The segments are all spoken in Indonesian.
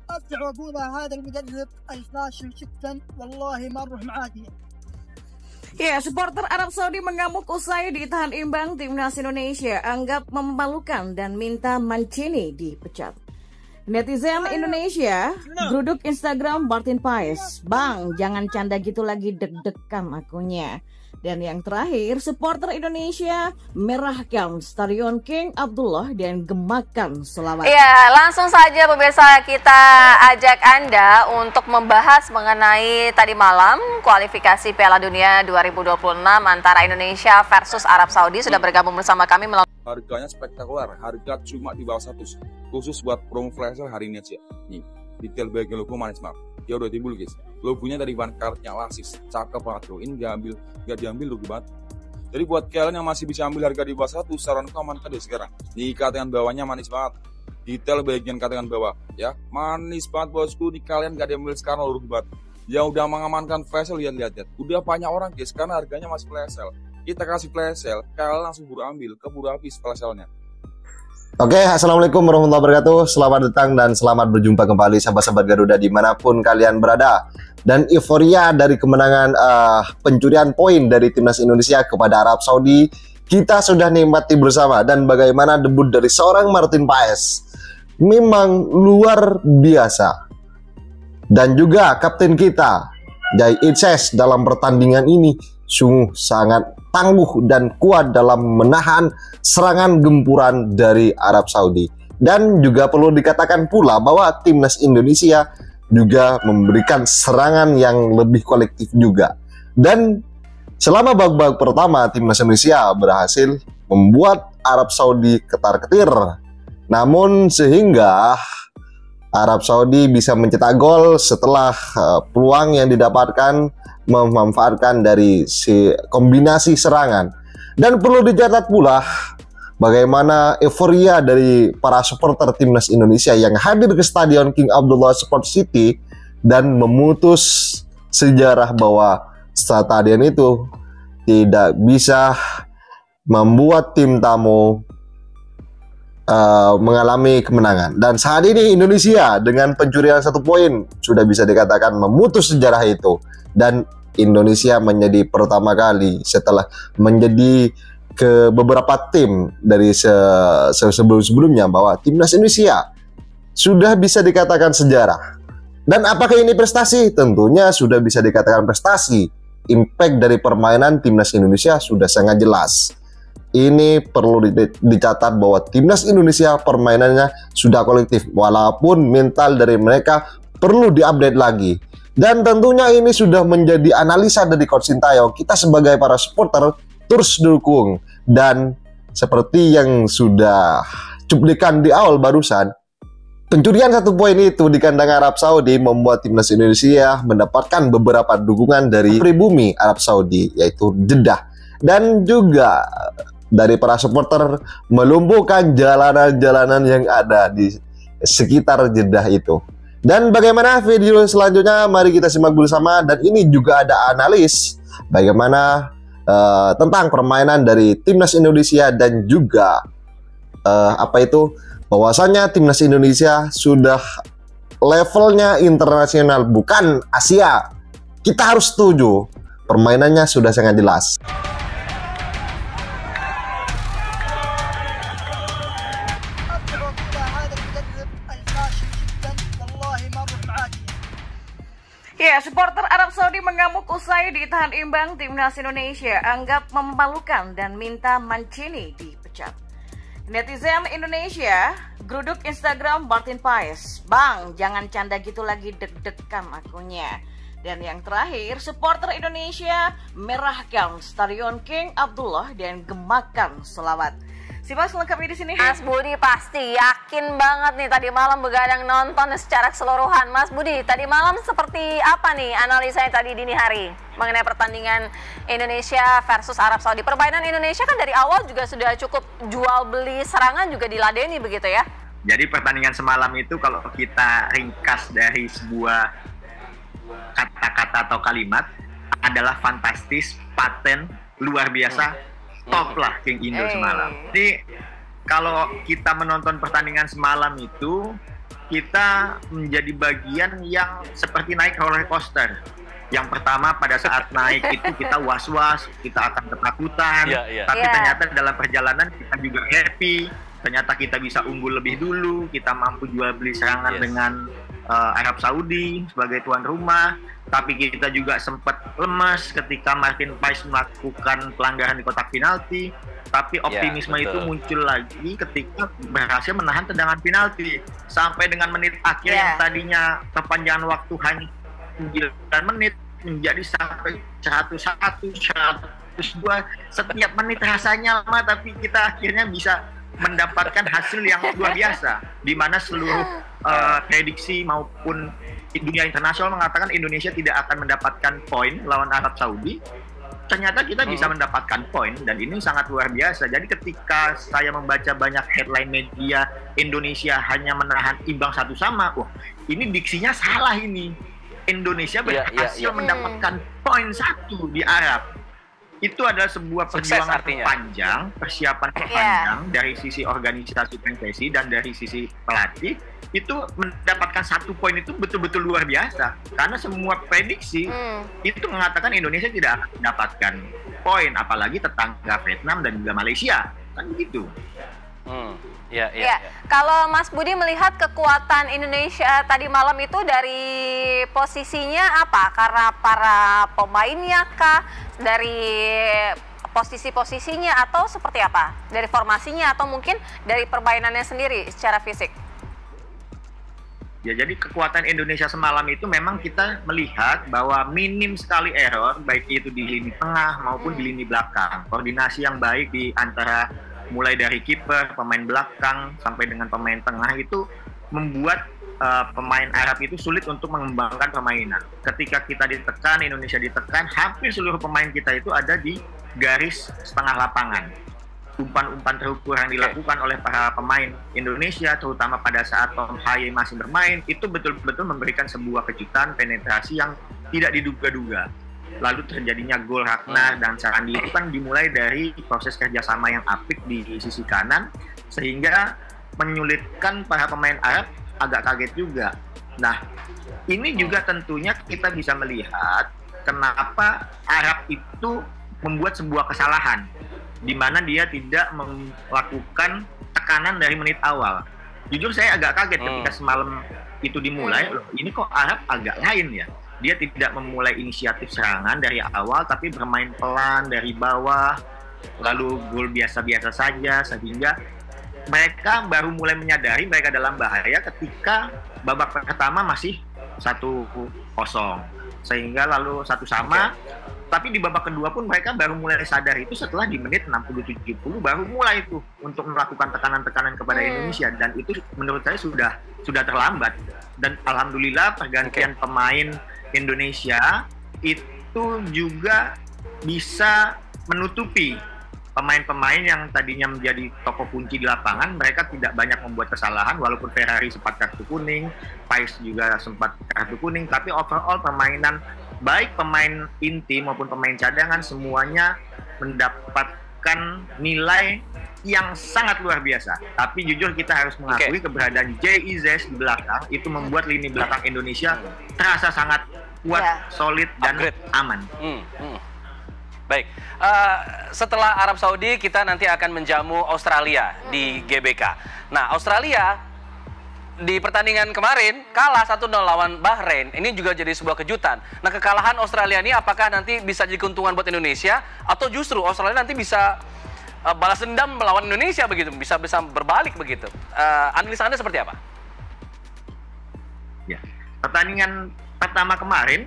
أفتح وأقولها هذا المدرب الفاشل جدا والله ما نروح معاه. Ya, supporter Arab Saudi mengamuk usai ditahan imbang timnas Indonesia, anggap memalukan dan minta Mancini dipecat. Netizen Indonesia geruduk Instagram Martin Paes, "Bang, jangan canda gitu lagi, deg-degan akunya." Dan yang terakhir, supporter Indonesia merahkan Stadion King Abdullah dan gemakan selawat. Iya, langsung saja pemirsa kita ajak Anda untuk membahas mengenai tadi malam kualifikasi Piala Dunia 2026 antara Indonesia versus Arab Saudi. Sudah bergabung bersama kami melalui harganya spektakuler, harga cuma di bawah 100, khusus buat promo flash sale hari ini aja. Nih, detail bagian logo manis banget. Ya udah timbul guys, logonya dari bahan karetnya Lasis, cakep banget loh. Ini nggak diambil logo banget. Jadi buat kalian yang masih bisa ambil harga di bawah 100, saranku amankan deh sekarang. Nih katengan bawahnya manis banget, detail bagian katengan bawah ya manis banget bosku. Nih kalian nggak diambil sekarang logo banget. Yang udah mengamankan flash sale, lihat. Udah banyak orang guys, karena harganya masih flash sale. Kita kasih flash sale, kalian langsung buru ambil, keburu habis flash sale-nya. Oke, assalamualaikum warahmatullahi wabarakatuh. Selamat datang dan selamat berjumpa kembali sahabat-sahabat Garuda dimanapun kalian berada. Dan euforia dari kemenangan pencurian poin dari timnas Indonesia kepada Arab Saudi kita sudah nikmati bersama. Dan bagaimana debut dari seorang Martin Paes memang luar biasa. Dan juga kapten kita Jai Itses dalam pertandingan ini sungguh sangat tangguh dan kuat dalam menahan serangan gempuran dari Arab Saudi. Dan juga perlu dikatakan pula bahwa timnas Indonesia juga memberikan serangan yang lebih kolektif juga. Dan selama babak pertama timnas Indonesia berhasil membuat Arab Saudi ketar-ketir. Namun sehingga Arab Saudi bisa mencetak gol setelah peluang yang didapatkan memanfaatkan dari si kombinasi serangan. Dan perlu dicatat pula bagaimana euforia dari para supporter timnas Indonesia yang hadir ke Stadion King Abdullah Sport City dan memutus sejarah bahwa stadion itu tidak bisa membuat tim tamu mengalami kemenangan. Dan saat ini Indonesia dengan pencurian 1 poin sudah bisa dikatakan memutus sejarah itu. Dan Indonesia menjadi pertama kali setelah menjadi ke beberapa tim dari sebelum-sebelumnya bahwa timnas Indonesia sudah bisa dikatakan sejarah. Dan apakah ini prestasi? Tentunya sudah bisa dikatakan prestasi. Impact dari permainan timnas Indonesia sudah sangat jelas. Ini perlu dicatat bahwa timnas Indonesia permainannya sudah kolektif, walaupun mental dari mereka perlu diupdate lagi. Dan tentunya ini sudah menjadi analisa dari Coach Sintayong. Kita sebagai para supporter terus dukung. Dan seperti yang sudah cuplikan di awal barusan, pencurian 1 poin itu di kandang Arab Saudi membuat timnas Indonesia mendapatkan beberapa dukungan dari pribumi Arab Saudi, yaitu Jeddah. Dan juga dari para supporter melumpuhkan jalanan-jalanan yang ada di sekitar Jeddah itu. Dan bagaimana video selanjutnya, mari kita simak bersama. Dan ini juga ada analis bagaimana tentang permainan dari timnas Indonesia dan juga bahwasanya timnas Indonesia sudah levelnya internasional, bukan Asia. Kita harus setuju, permainannya sudah sangat jelas. Ya, supporter Arab Saudi mengamuk usai ditahan imbang timnas Indonesia, anggap memalukan dan minta Mancini dipecat. Netizen Indonesia geruduk Instagram Martin Paes, "Bang, jangan canda gitu lagi, deg-degan akunya." Dan yang terakhir, supporter Indonesia merahkan Stadion King Abdullah dan gemakan selawat. Simak selengkapnya di sini. Mas Budi pasti yakin banget nih tadi malam begadang nonton secara keseluruhan. Mas Budi, tadi malam seperti apa nih analisanya tadi dini hari mengenai pertandingan Indonesia versus Arab Saudi? Permainan Indonesia kan dari awal juga sudah cukup jual beli serangan juga diladeni begitu ya? Jadi pertandingan semalam itu kalau kita ringkas dari sebuah kata-kata atau kalimat adalah fantastis, paten, luar biasa. Top lah King Indo semalam. Jadi kalau kita menonton pertandingan semalam itu, kita menjadi bagian yang seperti naik roller coaster. Yang pertama pada saat naik itu kita was-was, kita akan ketakutan, tapi ternyata dalam perjalanan kita juga happy, ternyata kita bisa unggul lebih dulu, kita mampu jual beli serangan dengan Arab Saudi sebagai tuan rumah, tapi kita juga sempat lemas ketika Martin Paes melakukan pelanggaran di kotak penalti, tapi optimisme itu muncul lagi ketika berhasil menahan tendangan penalti sampai dengan menit akhir yang tadinya perpanjangan waktu hanya 9 menit menjadi sampai 101, 102, setiap menit rasanya lama, tapi kita akhirnya bisa mendapatkan hasil yang luar biasa, di mana seluruh prediksi maupun dunia internasional mengatakan Indonesia tidak akan mendapatkan poin lawan Arab Saudi. Ternyata kita bisa mendapatkan poin, dan ini sangat luar biasa. Jadi ketika saya membaca banyak headline media Indonesia hanya menahan imbang 1-1, wah ini diksinya salah ini. Indonesia berhasil mendapatkan poin 1 di Arab. Itu adalah sebuah perjuangan panjang, persiapan panjang dari sisi organisasi PSSI dan dari sisi pelatih. Itu mendapatkan 1 poin itu betul-betul luar biasa, karena semua prediksi itu mengatakan Indonesia tidak akan mendapatkan poin, apalagi tetangga Vietnam dan juga Malaysia, kan begitu. Kalau Mas Budi melihat kekuatan Indonesia tadi malam itu dari posisinya apa? Karena para pemainnya kah? Dari posisi-posisinya atau seperti apa? Dari formasinya atau mungkin dari permainannya sendiri secara fisik? Ya, jadi kekuatan Indonesia semalam itu memang kita melihat bahwa minim sekali error, baik itu di lini tengah maupun di lini belakang. Koordinasi yang baik di antara mulai dari kiper, pemain belakang, sampai dengan pemain tengah itu membuat pemain Arab itu sulit untuk mengembangkan permainan. Ketika kita ditekan, Indonesia ditekan, hampir seluruh pemain kita itu ada di garis setengah lapangan. Umpan-umpan terukur yang dilakukan oleh para pemain Indonesia, terutama pada saat Tom Haye masih bermain, itu betul-betul memberikan sebuah kejutan, penetrasi yang tidak diduga-duga. Lalu terjadinya gol Ragnar dan Sarandi itu kan dimulai dari proses kerjasama yang apik di sisi kanan, sehingga menyulitkan para pemain Arab agak kaget juga. Nah, ini juga tentunya kita bisa melihat kenapa Arab itu membuat sebuah kesalahan, di mana dia tidak melakukan tekanan dari menit awal. Jujur saya agak kaget ketika semalam itu dimulai, loh, ini kok Arab agak lain ya. Dia tidak memulai inisiatif serangan dari awal, tapi bermain pelan dari bawah, lalu gol biasa-biasa saja, sehingga mereka baru mulai menyadari mereka dalam bahaya ketika babak pertama masih 1-0, sehingga lalu 1-1. Tapi di babak kedua pun mereka baru mulai sadar itu setelah di menit 60-70 baru mulai itu untuk melakukan tekanan-tekanan kepada Indonesia, dan itu menurut saya sudah terlambat. Dan alhamdulillah pergantian pemain Indonesia itu juga bisa menutupi pemain-pemain yang tadinya menjadi tokoh kunci di lapangan. Mereka tidak banyak membuat kesalahan, walaupun Ferrari sempat kartu kuning, Paes juga sempat kartu kuning, tapi overall permainan baik pemain inti maupun pemain cadangan semuanya mendapatkan nilai yang sangat luar biasa. Tapi jujur kita harus mengakui keberadaan JIZ di belakang itu membuat lini belakang Indonesia terasa sangat kuat, solid, dan aman. Baik, setelah Arab Saudi kita nanti akan menjamu Australia di GBK. Nah, Australia di pertandingan kemarin kalah 1-0 lawan Bahrain. Ini juga jadi sebuah kejutan. Nah, kekalahan Australia ini apakah nanti bisa jadi keuntungan buat Indonesia, atau justru Australia nanti bisa balas dendam melawan Indonesia begitu, bisa berbalik begitu? Analisa Anda seperti apa? Ya, pertandingan pertama kemarin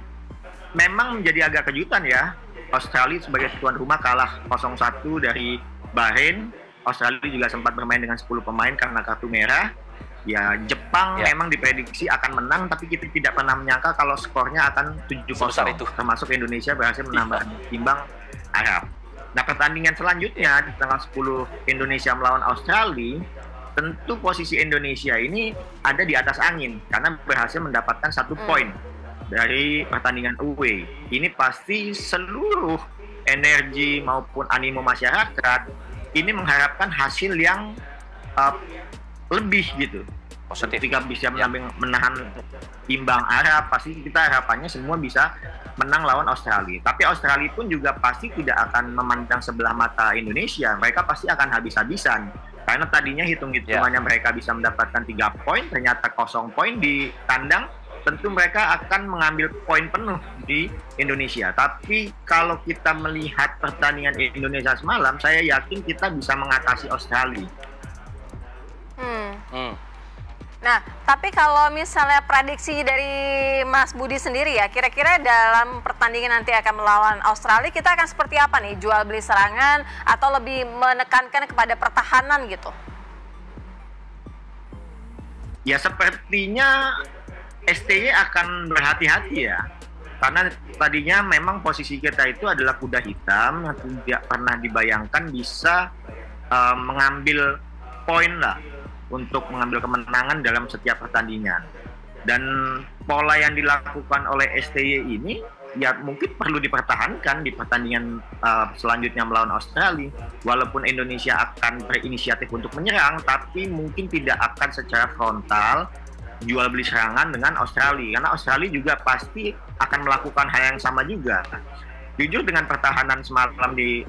memang menjadi agak kejutan ya. Australia sebagai tuan rumah kalah 0-1 dari Bahrain. Australia juga sempat bermain dengan 10 pemain karena kartu merah. Ya, Jepang memang diprediksi akan menang, tapi kita tidak pernah menyangka kalau skornya akan 7-0. Termasuk Indonesia berhasil menambah imbang Arab. Nah, pertandingan selanjutnya di tanggal 10 Indonesia melawan Australia, tentu posisi Indonesia ini ada di atas angin karena berhasil mendapatkan 1 poin dari pertandingan away. Ini pasti seluruh energi maupun animo masyarakat ini mengharapkan hasil yang lebih gitu. Positif. Ketika bisa menahan imbang Arab, pasti kita harapannya semua bisa menang lawan Australia. Tapi Australia pun juga pasti tidak akan memandang sebelah mata Indonesia. Mereka pasti akan habis-habisan. Karena tadinya hitung-hitungannya mereka bisa mendapatkan 3 poin, ternyata 0 poin di kandang. Tentu mereka akan mengambil poin penuh di Indonesia. Tapi kalau kita melihat pertandingan Indonesia semalam, saya yakin kita bisa mengatasi Australia. Nah, tapi kalau misalnya prediksi dari Mas Budi sendiri ya, kira-kira dalam pertandingan nanti akan melawan Australia, kita akan seperti apa nih? Jual beli serangan atau lebih menekankan kepada pertahanan gitu? Ya sepertinya STY akan berhati-hati ya. Karena tadinya memang posisi kita itu adalah kuda hitam yang tidak pernah dibayangkan bisa mengambil poin lah untuk mengambil kemenangan dalam setiap pertandingan. Dan pola yang dilakukan oleh STY ini ya mungkin perlu dipertahankan di pertandingan selanjutnya melawan Australia. Walaupun Indonesia akan berinisiatif untuk menyerang, tapi mungkin tidak akan secara frontal jual beli serangan dengan Australia, karena Australia juga pasti akan melakukan hal yang sama juga. Jujur dengan pertahanan semalam di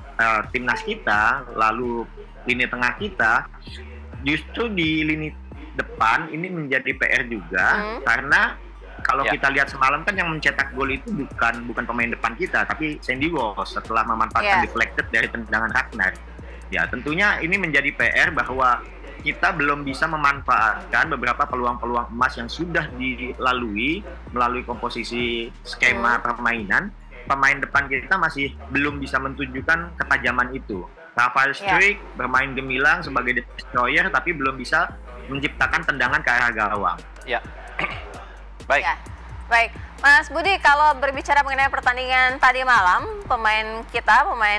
timnas kita, lalu lini tengah kita, justru di lini depan ini menjadi PR juga, karena kalau kita lihat semalam kan yang mencetak gol itu bukan pemain depan kita, tapi Sandy Walsh setelah memanfaatkan deflected dari tendangan Ragnar. Ya tentunya ini menjadi PR bahwa kita belum bisa memanfaatkan beberapa peluang-peluang emas yang sudah dilalui melalui komposisi skema permainan. Pemain depan kita masih belum bisa menunjukkan ketajaman itu. Rafael Struijk bermain gemilang sebagai destroyer, tapi belum bisa menciptakan tendangan ke arah gawang. Ya, baik. Ya. Baik, Mas Budi, kalau berbicara mengenai pertandingan tadi malam, pemain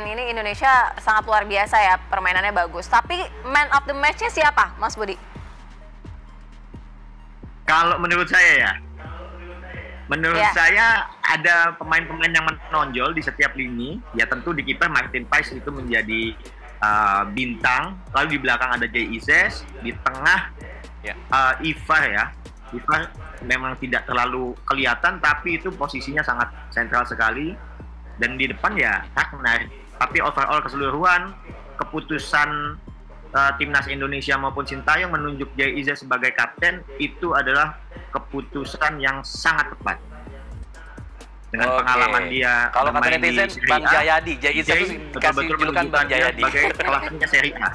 ini Indonesia sangat luar biasa ya, permainannya bagus. Tapi man of the match-nya siapa, Mas Budi? Kalau menurut saya saya ada pemain-pemain yang menonjol di setiap lini. Ya tentu di kiper Martin Pais itu menjadi bintang. Lalu di belakang ada Jay Ises, di tengah Ivar ya. Ivar memang tidak terlalu kelihatan, tapi itu posisinya sangat sentral sekali. Dan di depan ya Ragnar. Tapi overall keseluruhan keputusan timnas Indonesia maupun Sintayong menunjuk Jay Ises sebagai kapten itu adalah keputusan yang sangat tepat. Dengan pengalaman dia kalau kata netizen Bang Jayadi, Jay Ises itu dikasih julukan Bang Jayadi sebagai kelasnya Serie A.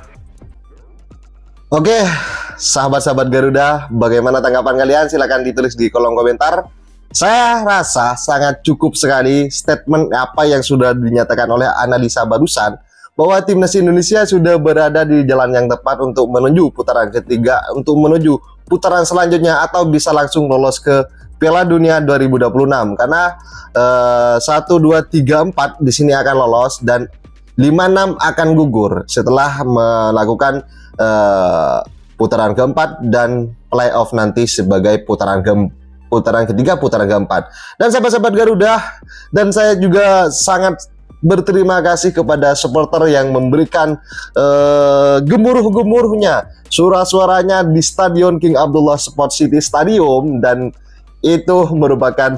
Oke, sahabat-sahabat Garuda, bagaimana tanggapan kalian? Silahkan ditulis di kolom komentar. Saya rasa sangat cukup sekali statement apa yang sudah dinyatakan oleh analisa barusan, bahwa timnas Indonesia sudah berada di jalan yang tepat untuk menuju putaran ketiga, untuk menuju putaran selanjutnya atau bisa langsung lolos ke Piala Dunia 2026. Karena 1, 2, 3, 4 di sini akan lolos dan 5, 6 akan gugur setelah melakukan putaran keempat dan playoff nanti sebagai putaran ketiga, putaran keempat. Dan sahabat-sahabat Garuda, dan saya juga sangat berterima kasih kepada supporter yang memberikan gemuruh-gemuruhnya, suara-suaranya di Stadion King Abdullah Sport City Stadium, dan itu merupakan